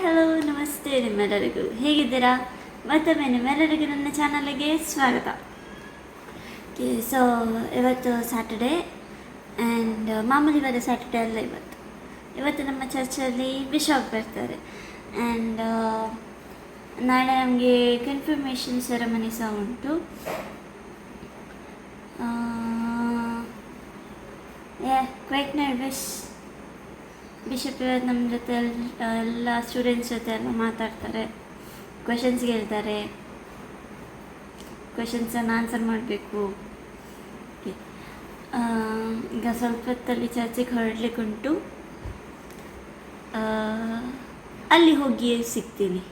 Hello ನಮಸ್ತೆ ನಿಮ್ಮೆಲ್ಲರಿಗೂ ಹೇಗಿದ್ದೀರಾ. ಮತ್ತೊಮ್ಮೆ ನಿಮ್ಮೆಲ್ಲರಿಗೂ ನನ್ನ ಚಾನಲ್ಗೆ ಸ್ವಾಗತ. ಸೊ ಇವತ್ತು ಸ್ಯಾಟರ್ಡೇ ಆ್ಯಂಡ್ ಮಾಮೂಲಿ ವಾರ ಸ್ಯಾಟರ್ಡೇ ಅಲ್ಲ, ಇವತ್ತು ನಮ್ಮ ಚರ್ಚಲ್ಲಿ ಬಿಷಪ್ ಬರ್ತಾರೆ ಆ್ಯಂಡ್ ನಾಳೆ ನಮಗೆ ಕನ್ಫರ್ಮೇಷನ್ ಸೆರೆಮನಿ ಸಹ ಉಂಟು. Quite nervous. ಬಿಷಪ್ ಇವತ್ತು ನಮ್ಮ ಜೊತೆ ಎಲ್ಲ ಸ್ಟೂಡೆಂಟ್ಸ್ ಜೊತೆ ಎಲ್ಲ ಮಾತಾಡ್ತಾರೆ, ಕ್ವೆಶನ್ಸ್ ಕೇಳ್ತಾರೆ, ಕ್ವೆಶನ್ಸನ್ನು ಆನ್ಸರ್ ಮಾಡಬೇಕು. ಈಗ ಸ್ವಲ್ಪ ಹೊತ್ತಲ್ಲಿ ಚರ್ಚಿಗೆ ಹೊರಡ್ಲಿಕ್ಕುಂಟು, ಅಲ್ಲಿ ಹೋಗಿ ಸಿಗ್ತೀನಿ.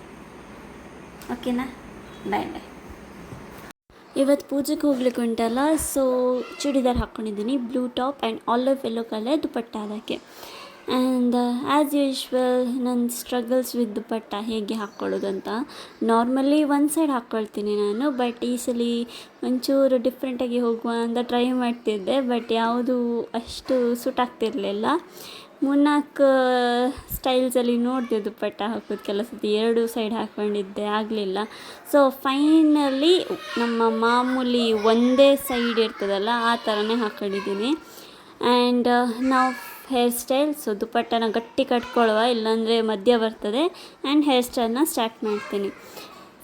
ಓಕೆನಾ, ಬಾಯ್ ಬಾಯ್. ಇವತ್ತು ಪೂಜೆಗೆ ಹೋಗ್ಲಿಕ್ಕೆ ಉಂಟಲ್ಲ, ಸೊ ಚೂಡಿದಾರ್ ಹಾಕ್ಕೊಂಡಿದ್ದೀನಿ, blue top and olive yellow colour dupatta ಅದಕ್ಕೆ. ಆ್ಯಂಡ್ ಆ್ಯಸ್ ಯೂಶ್ವಲ್ ನನ್ನ ಸ್ಟ್ರಗಲ್ಸ್ ವಿತ್ ದುಪಟ್ಟ ಹೇಗೆ ಹಾಕ್ಕೊಳ್ಳೋದು ಅಂತ. ನಾರ್ಮಲಿ ಒಂದು ಸೈಡ್ ಹಾಕ್ಕೊಳ್ತೀನಿ ನಾನು, ಬಟ್ ಈ ಸಲ ಒಂಚೂರು ಡಿಫ್ರೆಂಟಾಗಿ ಹೋಗುವ ಅಂತ ಟ್ರೈ ಮಾಡ್ತಿದ್ದೆ, ಬಟ್ ಯಾವುದು ಅಷ್ಟು ಸೂಟ್ ಆಗ್ತಿರಲಿಲ್ಲ. 3-4 ಸ್ಟೈಲ್ಸಲ್ಲಿ ನೋಡಿದೆ ದುಪಟ್ಟ ಹಾಕೋದು, ಕೆಲವು ಸತಿ 2 ಸೈಡ್ ಹಾಕ್ಕೊಂಡಿದ್ದೆ, ಆಗಲಿಲ್ಲ. ಸೊ ಫೈನಲಿ ನಮ್ಮ ಮಾಮೂಲಿ ಒಂದೇ ಸೈಡ್ ಇರ್ತದಲ್ಲ ಆ ಥರನೇ ಹಾಕ್ಕೊಂಡಿದ್ದೀನಿ. ಆ್ಯಂಡ್ ನಾವು ಹೇರ್ ಸ್ಟೈಲ್, ಸೊ ದುಪಟ್ಟನ ಗಟ್ಟಿ ಕಟ್ಕೊಳ್ಳುವ, ಇಲ್ಲಾಂದರೆ ಮಧ್ಯ ಬರ್ತದೆ. ಆ್ಯಂಡ್ ಹೇರ್ ಸ್ಟೈಲ್ನ ಸ್ಟಾರ್ಟ್ ಮಾಡ್ತೀನಿ.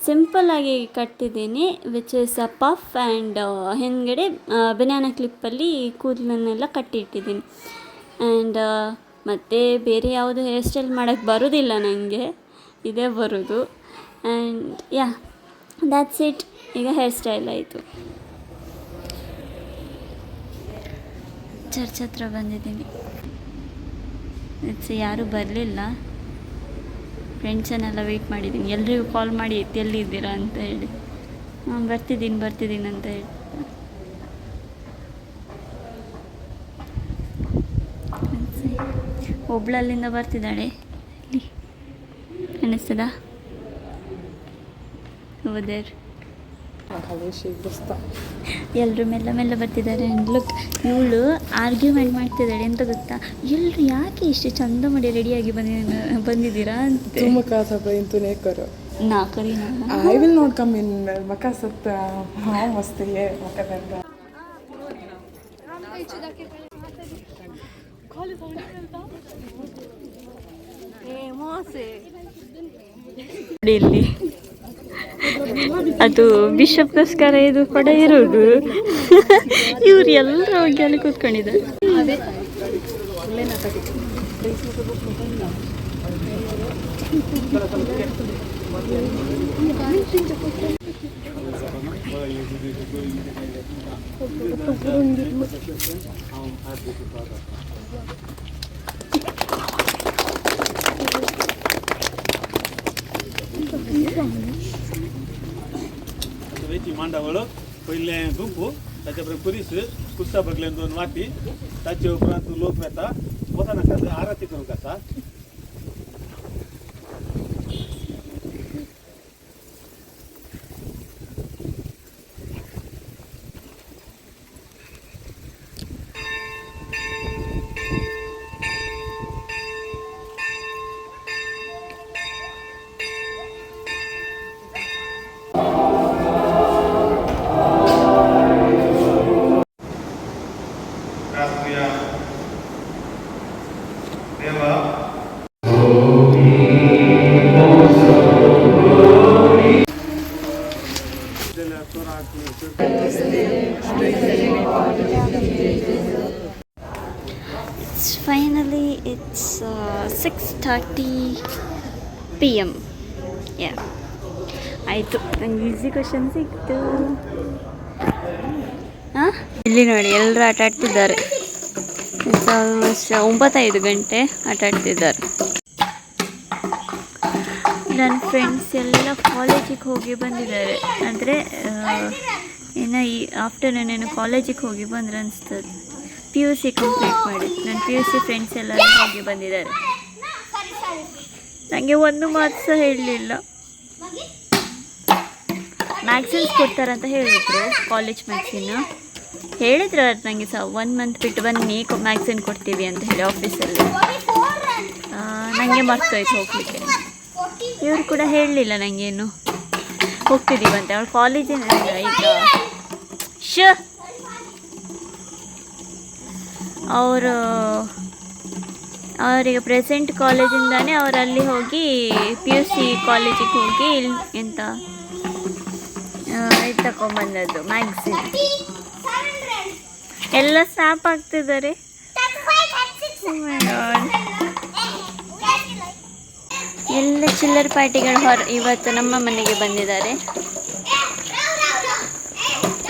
ಸಿಂಪಲ್ಲಾಗಿ ಕಟ್ತಿದ್ದೀನಿ, which is a puff and ಹಿಂದ್ಗಡೆ ಬನಾನಾ ಕ್ಲಿಪ್ಪಲ್ಲಿ ಕೂದಲನ್ನೆಲ್ಲ ಕಟ್ಟಿಟ್ಟಿದ್ದೀನಿ. ಆ್ಯಂಡ್ ಮತ್ತು ಬೇರೆ ಯಾವುದು ಹೇರ್ ಸ್ಟೈಲ್ ಮಾಡೋಕ್ಕೆ ಬರೋದಿಲ್ಲ ನನಗೆ, ಇದೇ ಬರೋದು. And yeah, that's it. ಈಗ ಹೇರ್ ಸ್ಟೈಲ್ ಆಯಿತು. ಚರ್ಚ್ ಹತ್ರ ಬಂದಿದ್ದೀನಿ. ಯಾರೂ ಬರಲಿಲ್ಲ, ಫ್ರೆಂಡ್ಸನ್ನೆಲ್ಲ ವೆಯ್ಟ್ ಮಾಡಿದ್ದೀನಿ. ಎಲ್ರಿಗೂ ಕಾಲ್ ಮಾಡಿ ಎಲ್ಲಿದ್ದೀರಾ ಅಂತ ಹೇಳಿ, ಬರ್ತಿದ್ದೀನಿ ಅಂತ ಹೇಳಿ. ಒಬ್ಳು ಅಲ್ಲಿಂದ ಬರ್ತಿದ್ದಾಳೆ, ಇಲ್ಲಿ ಕಾಣಿಸ್ತದ ಹೋದೇರು. ಎಲ್ಲರೂ ಮೆಲ್ಲ ಬರ್ತಿದ್ದಾರೆ. ಆ್ಯಂಡ್ ಲುಕ್, ಇವಳು ಆರ್ಗ್ಯುಮೆಂಟ್ ಮಾಡ್ತಿದ್ದಾಳೆ, ಎಂತ ಗೊತ್ತಾ, ಎಲ್ಲರೂ ಯಾಕೆ ಇಷ್ಟು ಚಂದ ಮಾಡಿ ರೆಡಿಯಾಗಿ ಬಂದಿದ್ದೀರಾ ಅಂತ. I will not come in Makasat must ye ಇಲ್ಲಿ ಅದು ಬಿಷಪ್ಗೋಸ್ಕರ ಇದು ಕೂಡ ಇರೋದು. ಇವ್ರು ಎಲ್ಲರೂ ಹೋಗಿ ಅಲ್ಲಿ ಕೂತ್ಕೊಂಡಿದ್ದಾರೆ. मांडावळ पहिले गुंपू, त्याच्यापर्यंत पुरीस कुस्सा बघले 2 वाटी, त्याच्या उपरांत लोक येता होता ना का आरती करू कसा. Finally it's 6:30 PM. ಆಯಿತು, ನಂಗೆ ಈಸಿ ಕ್ವೆಶನ್ ಸಿಕ್ತು. ಇಲ್ಲಿ ನೋಡಿ, ಎಲ್ಲರೂ ಆಟ ಆಡ್ತಿದ್ದಾರೆ. ಆಲ್ಮೋಸ್ಟ್ 9-5 ಗಂಟೆ ಆಟ ಆಡ್ತಿದ್ದಾರೆ. ನನ್ನ ಫ್ರೆಂಡ್ಸ್ ಎಲ್ಲ ಕಾಲೇಜಿಗೆ ಹೋಗಿ ಬಂದಿದ್ದಾರೆ, ಅಂದರೆ ಇನ್ನು ಈ ಆಫ್ಟರ್ನೂನ್ ಏನು ಕಾಲೇಜಿಗೆ ಹೋಗಿ ಬಂದ್ರೆ ಅನಿಸ್ತದೆ. PUC ಕಂಪ್ಲೀಟ್ ಮಾಡಿ ನನ್ನ PUC ಫ್ರೆಂಡ್ಸ್ ಎಲ್ಲ ಹೋಗಿ ಬಂದಿದ್ದಾರೆ. ನನಗೆ ಒಂದು ಮಾತು ಸಹ ಹೇಳಲಿಲ್ಲ. ಮ್ಯಾಗ್ಝಿನ್ಸ್ ಕೊಡ್ತಾರಂತ ಹೇಳಿದರು, ಕಾಲೇಜ್ ಮ್ಯಾಗ್ಝಿನ್ ಹೇಳಿದ್ರು. ಅದು ನನಗೆ ಸಹ 1 ಮಂತ್ ಬಿಟ್ಟು ಬನ್ನಿ ಮ್ಯಾಗ್ಝಿನ್ ಕೊಡ್ತೀವಿ ಅಂತ ಹೇಳಿ ಆಫೀಸಲ್ಲಿ. ನನಗೆ ಮರ್ತೋಯ್ತು ಹೋಗಲಿಕ್ಕೆ. ಇವರು ಕೂಡ ಹೇಳಲಿಲ್ಲ ನನಗೇನು ಹೋಗ್ತಿದ್ದೀವಂತೆ. ಅವಳು ಕಾಲೇಜಿನ ಈಗ ಅವರು ಅವರಿಗೆ ಪ್ರೆಸೆಂಟ್ ಕಾಲೇಜಿಂದಾನೇ ಅವರಲ್ಲಿ ಹೋಗಿ PUC ಕಾಲೇಜಿಗೆ ಹೋಗಿ ಎಂತ ಇದು ತಗೊಂಬಂದದ್ದು ಮ್ಯಾಗ್ಝಿನ್ ಎಲ್ಲ ಸ್ನಾಪ್ ಆಗ್ತಿದ್ದಾರೆ. ಎಲ್ಲ ಚಿಲ್ಲರ್ ಪಾರ್ಟಿಗಳು ಇವತ್ತು ನಮ್ಮ ಮನೆಗೆ ಬಂದಿದ್ದಾರೆ.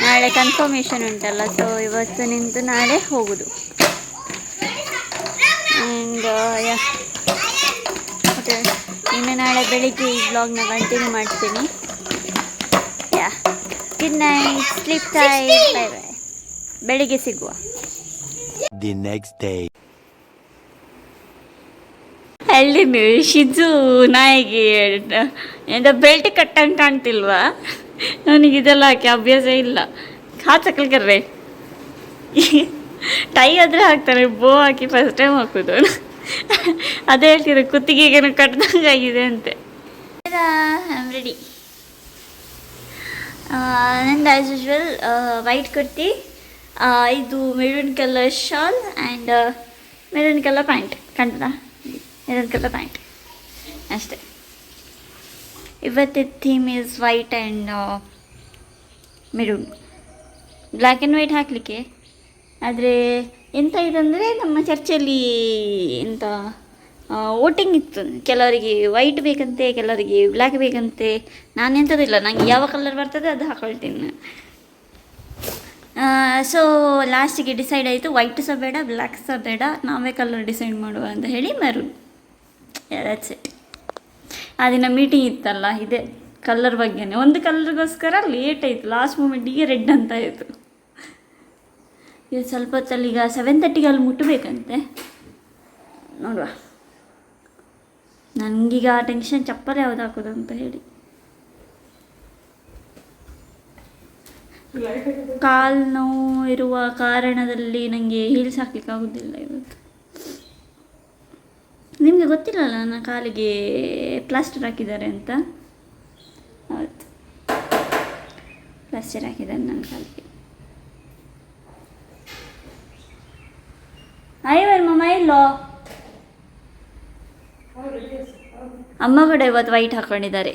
ನಾಳೆ ಕನ್ಫರ್ಮೇಷನ್ ಉಂಟಲ್ಲ, ಸೊ ಇವತ್ತು ನಿಂತು ನಾಳೆ ಹೋಗೋದು. ಆ್ಯಂಡ್ ಮತ್ತು ಇನ್ನು ನಾಳೆ ಬೆಳಿಗ್ಗೆ ಈ ವ್ಲಾಗ್ನ ಕಂಟಿನ್ಯೂ ಮಾಡ್ತೀನಿ. Yeah, good night, sleep tight, bye bye, ಬೆಳಿಗ್ಗೆ ಸಿಗುವ. The next day. ಅಲ್ಲಿ ಶಿಜು ನಾಯಿಗೆ ಎಂತ ಬೆಲ್ಟ್ ಕಟ್ಟಂಗೆ ಕಾಣ್ತಿಲ್ವಾ? ನನಗಿದೆಲ್ಲ ಹಾಕಿ ಅಭ್ಯಾಸ ಇಲ್ಲ. ಹಾಕಲ್ಕರ್ರೆ ಟೈ ಆದರೆ ಹಾಕ್ತಾರೆ, ಬೋ ಹಾಕಿ ಫಸ್ಟ್ ಟೈಮ್ ಹಾಕೋದು. ಅದೇ ಹೇಳ್ತಿದ್ರು ಕುತ್ತಿಗೆಗೇನು ಕಟ್ದಂಗೆ ಆಗಿದೆ ಅಂತೆ. I am ready. ನಂದು ಆ್ಯಸ್ ಯೂಶ್ವಲ್ ವೈಟ್ ಕುರ್ತಿ, ಇದು maroon colour shawl and maroon colour pant. ಕಾಣ್ತದಾ? ಮೆರೂನ್ ಕಲರ್ ಪ್ಯಾಂಟ್ ಅಷ್ಟೇ. ಇವತ್ತಿನ theme is white and maroon. Black and white ಹಾಕಲಿಕ್ಕೆ. ಆದರೆ ಎಂತ ಇದಂದರೆ ನಮ್ಮ ಚರ್ಚಲ್ಲಿ ಎಂತ ವೋಟಿಂಗ್ ಇತ್ತು. ಕೆಲವರಿಗೆ ವೈಟ್ ಬೇಕಂತೆ, ಕೆಲವರಿಗೆ ಬ್ಲ್ಯಾಕ್ ಬೇಕಂತೆ. ನಾನು ಎಂಥದಿಲ್ಲ, ನನಗೆ ಯಾವ ಕಲರ್ ಬರ್ತದೆ ಅದು ಹಾಕೊಳ್ತೀನಿ. ಸೊ ಲಾಸ್ಟಿಗೆ ಡಿಸೈಡ್ ಆಯಿತು, ವೈಟ್ ಸಹ ಬೇಡ, ಬ್ಲ್ಯಾಕ್ ಸಹ ಬೇಡ, ನಾವೇ ಕಲರ್ ಡಿಸೈಡ್ ಮಾಡುವ ಅಂತ ಹೇಳಿ ಮೆರೂನ್. That's it. ಆ ದಿನ ಮೀಟಿಂಗ್ ಇತ್ತಲ್ಲ, ಇದೆ ಕಲರ್ ಬಗ್ಗೆನೇ. ಒಂದು ಕಲರ್ಗೋಸ್ಕರ ಲೇಟ್ ಆಯಿತು, ಲಾಸ್ಟ್ ಮೂಮೆಂಟಿಗೆ ರೆಡ್ ಅಂತ ಆಯಿತು. ಇದು ಸ್ವಲ್ಪ ಹೊತ್ತಲ್ಲಿ ಈಗ 7:30ಗೆ ಅಲ್ಲಿ ಮುಟ್ಟಬೇಕಂತೆ, ನೋಡುವ. ನನಗೀಗ ಟೆನ್ಷನ್ ಚಪ್ಪಲ್ ಯಾವ್ದು ಹಾಕೋದು ಅಂತ ಹೇಳಿ. ಕಾಲು ನೋವು ಇರುವ ಕಾರಣದಲ್ಲಿ ನನಗೆ ಹೀಲ್ಸ್ ಹಾಕ್ಲಿಕ್ಕೆ ಆಗೋದಿಲ್ಲ ಇವತ್ತು. ನಿಮಗೆ ಗೊತ್ತಿಲ್ಲಲ್ಲ ನನ್ನ ಕಾಲಿಗೆ ಪ್ಲಾಸ್ಟರ್ ಹಾಕಿದ್ದಾರೆ ಅಂತ. ಹೌದು, ಪ್ಲಾಸ್ಟರ್ ಹಾಕಿದ್ದಾರೆ ನನ್ನ ಕಾಲಿಗೆ. ಅಯ್ಯೋ ಮಮ್ಮ ಇಲ್ಲೋ. ಅಮ್ಮ ಕೂಡ ಇವತ್ತು ವೈಟ್ ಹಾಕ್ಕೊಂಡಿದ್ದಾರೆ.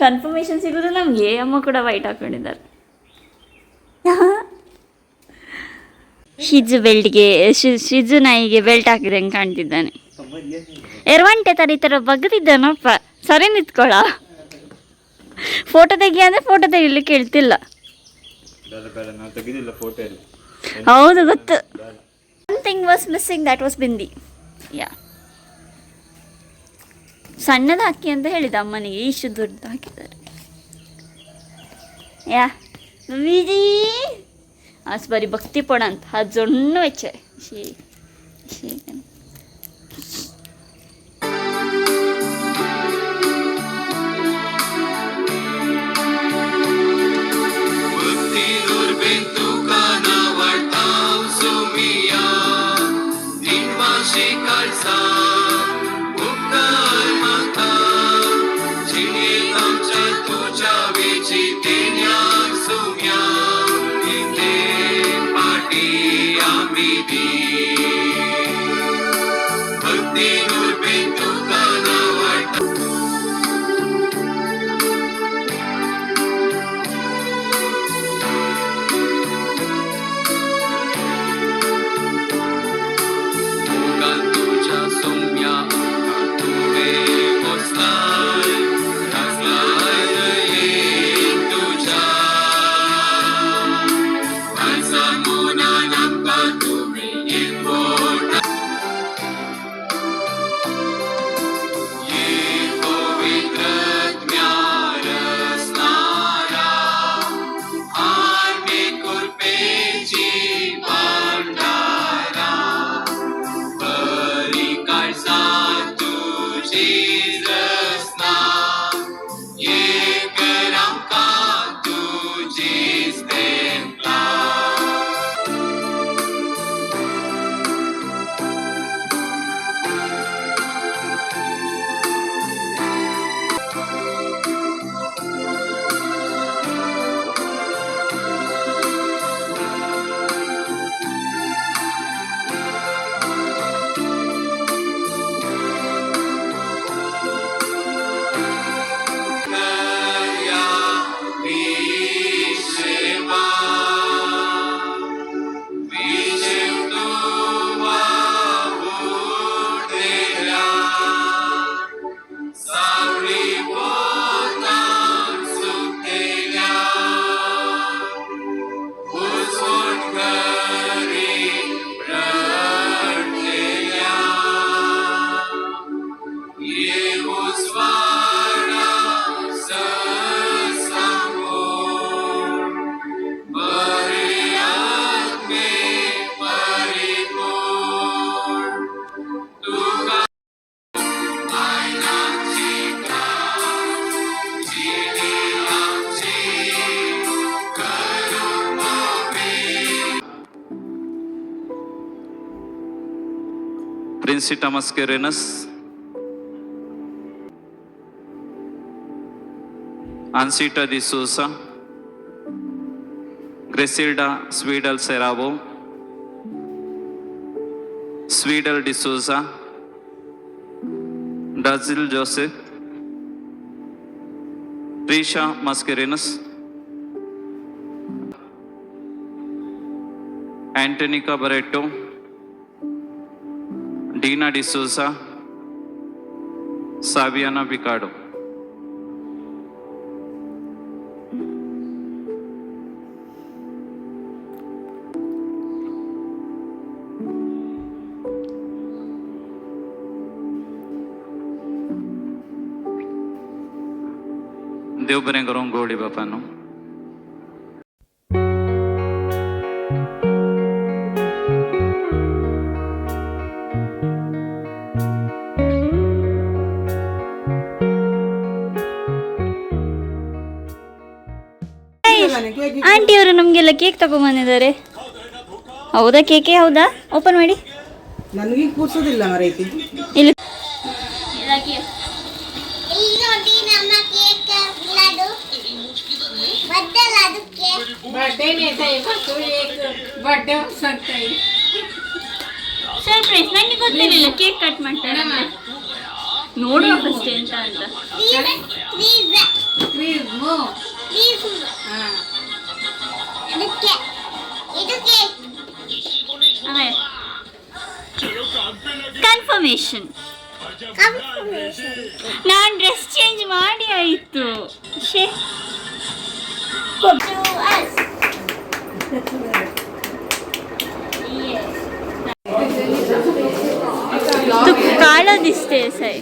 ಕನ್ಫರ್ಮೇಷನ್ ಸಿಗೋದು ನಮಗೆ. ಅಮ್ಮ ಕೂಡ ವೈಟ್ ಹಾಕ್ಕೊಂಡಿದ್ದಾರೆ. ಶಿಜು ನಾಯಿಗೆ ಬೆಲ್ಟ್ ಹಾಕಿದಂಗೆ ಕಾಣ್ತಿದ್ದಾನೆ. ಎರವಂಟೆ ತರ ಈ ಥರ ಬಗ್ಗದಿದ್ದಾನಪ್ಪ. ಸರಿ ನಿಂತ್ಕೊಳ್ಳ. ಫೋಟೋ ತೆಗಿ ಅಂದರೆ ಫೋಟೋ ತೆಗಿಲಿಕ್ಕೆ ಹೇಳ್ತಿಲ್ಲ. ಹೌದು ಗೊತ್ತು. One thing was missing, that was bindi. Yeah, ಸಣ್ಣದು ಹಾಕಿ ಅಂತ ಹೇಳಿದ ಅಮ್ಮನಿಗೆ, ಇಷ್ಟು ದೊಡ್ಡದು ಹಾಕಿದ್ದಾರೆ. ಯಾ ವಿಜಿ आज बरी भक्ती पडंत हा जोडून वेचे शी शी Visita Mascarenus, Ansita de Souza, Gresilda Swedel Seravo, Swedel de Souza, Dazil Joseph, Risha Mascarenus, Antonica Barreto, Dina de Souza, Saviana Picardo. देव बरें करूं गोडी बापानो. ಆಂಟಿ ಅವರು ನಮಗೆಲ್ಲ ಕೇಕ್ ತಗೊಂಬಂದಿದ್ದಾರೆ. ಹೌದಾ? ಕೇಕೆ ಹೌದಾ? ಓಪನ್ ಮಾಡಿ. ನನಗೆ ಕೂರ್ಸೋದಿಲ್ಲ ಮರೈತಿ. ಇಲ್ಲಿ ನೋಡಿ ನಮ್ಮ ಕೇಕ್ ಲಡ್ಡು ಬದ್ದಲ್ಲ ಅದಕ್ಕೆ ಸರ್ಪ್ರೈಸ್. ನನಗೆ ಗೊತ್ತಿರಲಿಲ್ಲ ಕೇಕ್ ಕಟ್ ಮಾಡ್ತಾರೆ. ನೋಡುವ ಫಸ್ಟ್ ಎಂತ ಅಂತ. ಅದಕ್ಕೆ ಇದಕ್ಕೆ ಕನ್ಫರ್ಮೇಶನ್. ನಾನು ಡ್ರೆಸ್ ಚೇಂಜ್ ಮಾಡಿ ಆಯಿತು. तू काला दिसते सही.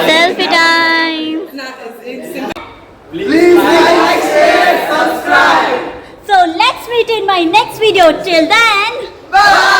Selfie time. Please like, share, subscribe. So let's meet in my next video. Till then, bye.